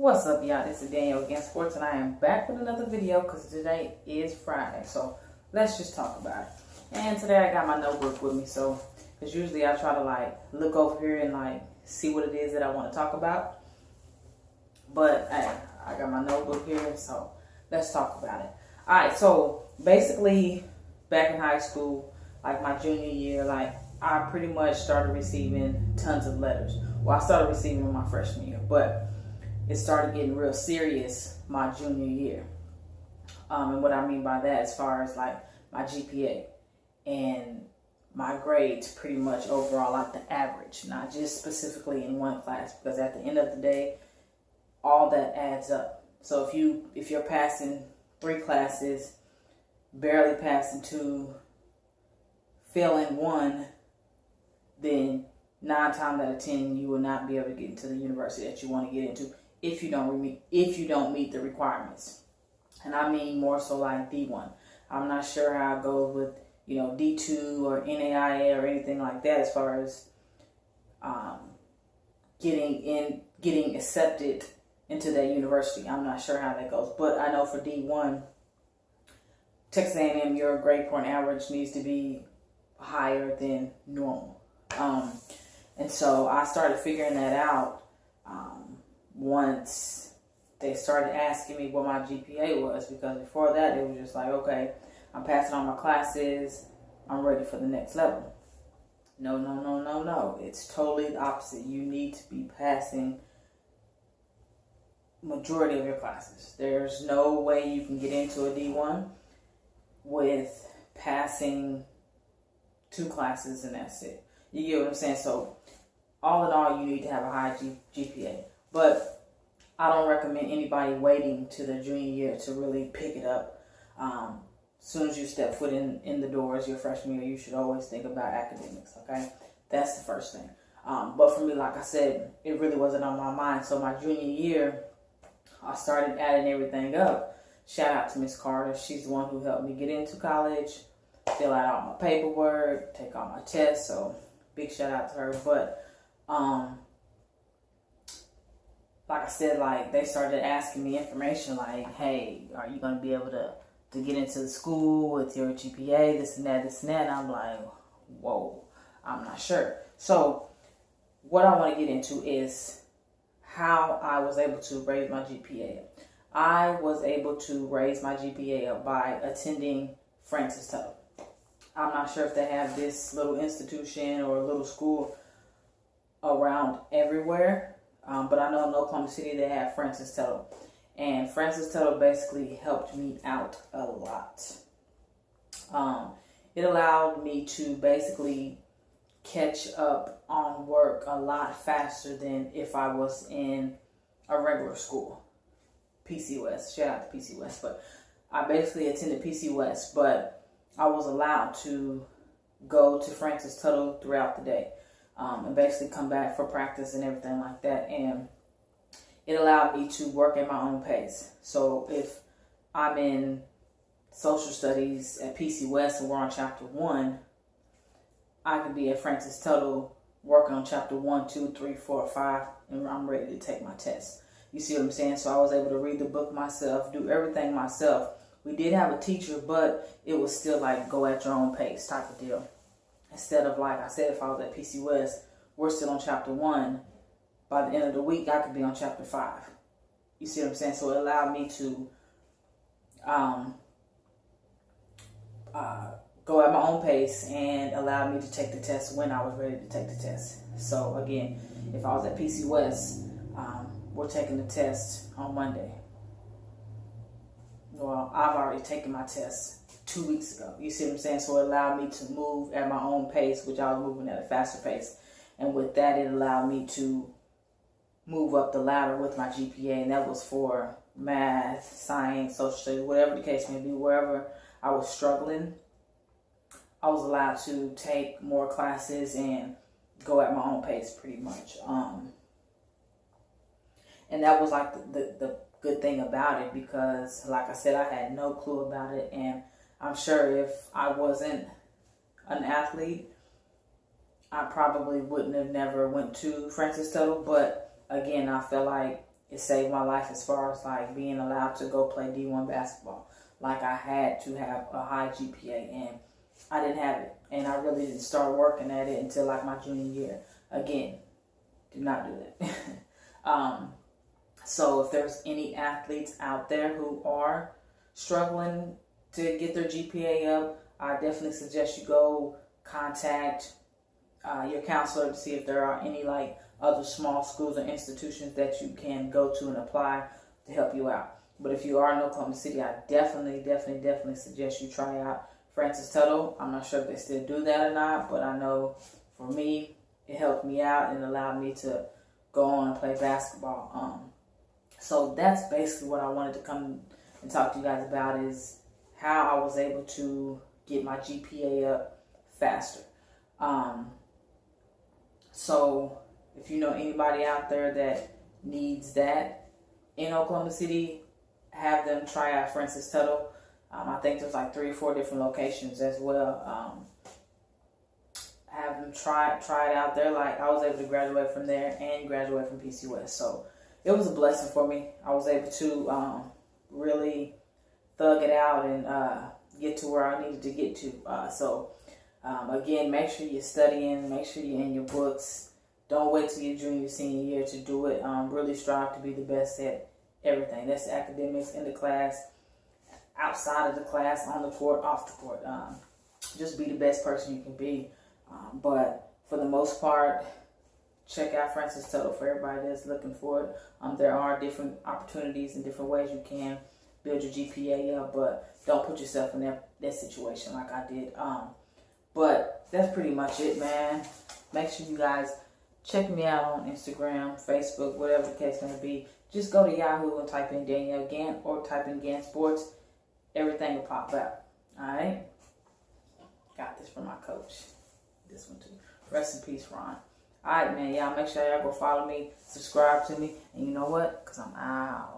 What's up, y'all? This is Danielle with GantSports, and I am back with another video because today is Friday. So let's just talk about it. And today I got my notebook with me, so because usually I try to look over here and see what it is that I want to talk about. But hey, I got my notebook here, so let's talk about it. All right, so basically back in high school, like my junior year, I pretty much started receiving tons of letters. Well, I started receiving them my freshman year, but it started getting real serious my junior year. And what I mean by that, as far as my GPA and my grades, pretty much overall, the average, not just specifically in one class, because at the end of the day, all that adds up. So if you're passing 3 classes, barely passing 2, failing 1, then 9 times out of 10 you will not be able to get into the university that you want to get into if you don't meet the requirements. And I mean more so like D1. I'm not sure how it goes with D2 or NAIA or anything like that as far as getting accepted into that university. I'm not sure how that goes, but I know for D1, Texas A&M, your grade point average needs to be higher than normal. And so I started figuring that out once they started asking me what my GPA was, because before that it was just like, okay, I'm passing all my classes, I'm ready for the next level. No. It's totally the opposite. You need to be passing majority of your classes. There's no way you can get into a D1 with passing 2 classes and that's it. You get what I'm saying? So all in all, you need to have a high GPA. But I don't recommend anybody waiting to their junior year to really pick it up. As soon as you step foot in the doors your freshman year, you should always think about academics, okay? That's the first thing. But for me, like I said, it really wasn't on my mind. So my junior year, I started adding everything up. Shout out to Miss Carter. She's the one who helped me get into college, fill out all my paperwork, take all my tests. So big shout out to her. But like I said, they started asking me information like, hey, are you going to be able to get into the school with your GPA, this and that. And I'm like, whoa, I'm not sure. So what I want to get into is how I was able to raise my GPA. I was able to raise my GPA up by attending Fransis Tuttle. I'm not sure if they have this little institution or a little school around everywhere, but I know in Oklahoma City they have Fransis Tuttle. And Fransis Tuttle basically helped me out a lot. It allowed me to basically catch up on work a lot faster than if I was in a regular school. PC West, shout out to PC West. But I basically attended PC West, but I was allowed to go to Fransis Tuttle throughout the day. And basically come back for practice and everything like that. And it allowed me to work at my own pace. So if I'm in social studies at PC West and we're on chapter 1, I could be at Fransis Tuttle working on chapter 1, 2, 3, 4, 5, and I'm ready to take my test. You see what I'm saying? So I was able to read the book myself, do everything myself. We did have a teacher, but it was still go at your own pace type of deal. Instead of, like I said, if I was at PC West, we're still on chapter 1. By the end of the week, I could be on chapter 5. You see what I'm saying? So it allowed me to go at my own pace and allowed me to take the test when I was ready to take the test. So again, if I was at PC West, we're taking the test on Monday. Well, I've already taken my test 2 weeks ago. You see what I'm saying? So it allowed me to move at my own pace, which I was moving at a faster pace. And with that, it allowed me to move up the ladder with my GPA. And that was for math, science, social studies, whatever the case may be. Wherever I was struggling, I was allowed to take more classes and go at my own pace pretty much. And that was the good thing about it, because like I said, I had no clue about it. And I'm sure if I wasn't an athlete, I probably wouldn't have never went to Fransis Tuttle. But again, I felt like it saved my life as far as like being allowed to go play D1 basketball. Like I had to have a high GPA, and I didn't have it. And I really didn't start working at it until like my junior year. Again, do not do that. So if there's any athletes out there who are struggling to get their GPA up, I definitely suggest you go contact your counselor to see if there are any like other small schools or institutions that you can go to and apply to help you out. But if you are in Oklahoma City, I definitely suggest you try out Fransis Tuttle. I'm not sure if they still do that or not, but I know for me, it helped me out and allowed me to go on and play basketball. So that's basically what I wanted to come and talk to you guys about, is how I was able to get my GPA up faster. So if you know anybody out there that needs that in Oklahoma City, have them try out Fransis Tuttle. I think there's like 3 or 4 different locations as well. Have them try it out there. Like I was able to graduate from there and graduate from PCUS. So it was a blessing for me. I was able to really thug it out and get to where I needed to get to. Again, make sure you're studying. Make sure you're in your books. Don't wait till your junior, senior year to do it. Really strive to be the best at everything. That's academics, in the class, outside of the class, on the court, off the court. Just be the best person you can be. But for the most part, check out Fransis Tuttle for everybody that's looking for it. There are different opportunities and different ways you can build your GPA up, but don't put yourself in that situation like I did. But that's pretty much it, man. Make sure you guys check me out on Instagram, Facebook, whatever the case may be. Just go to Yahoo and type in Danielle Gant or type in GantSports. Everything will pop out. Alright? Got this from my coach. This one too. Rest in peace, Ron. Alright, man. Y'all make sure y'all go follow me, subscribe to me, and you know what? Because I'm out.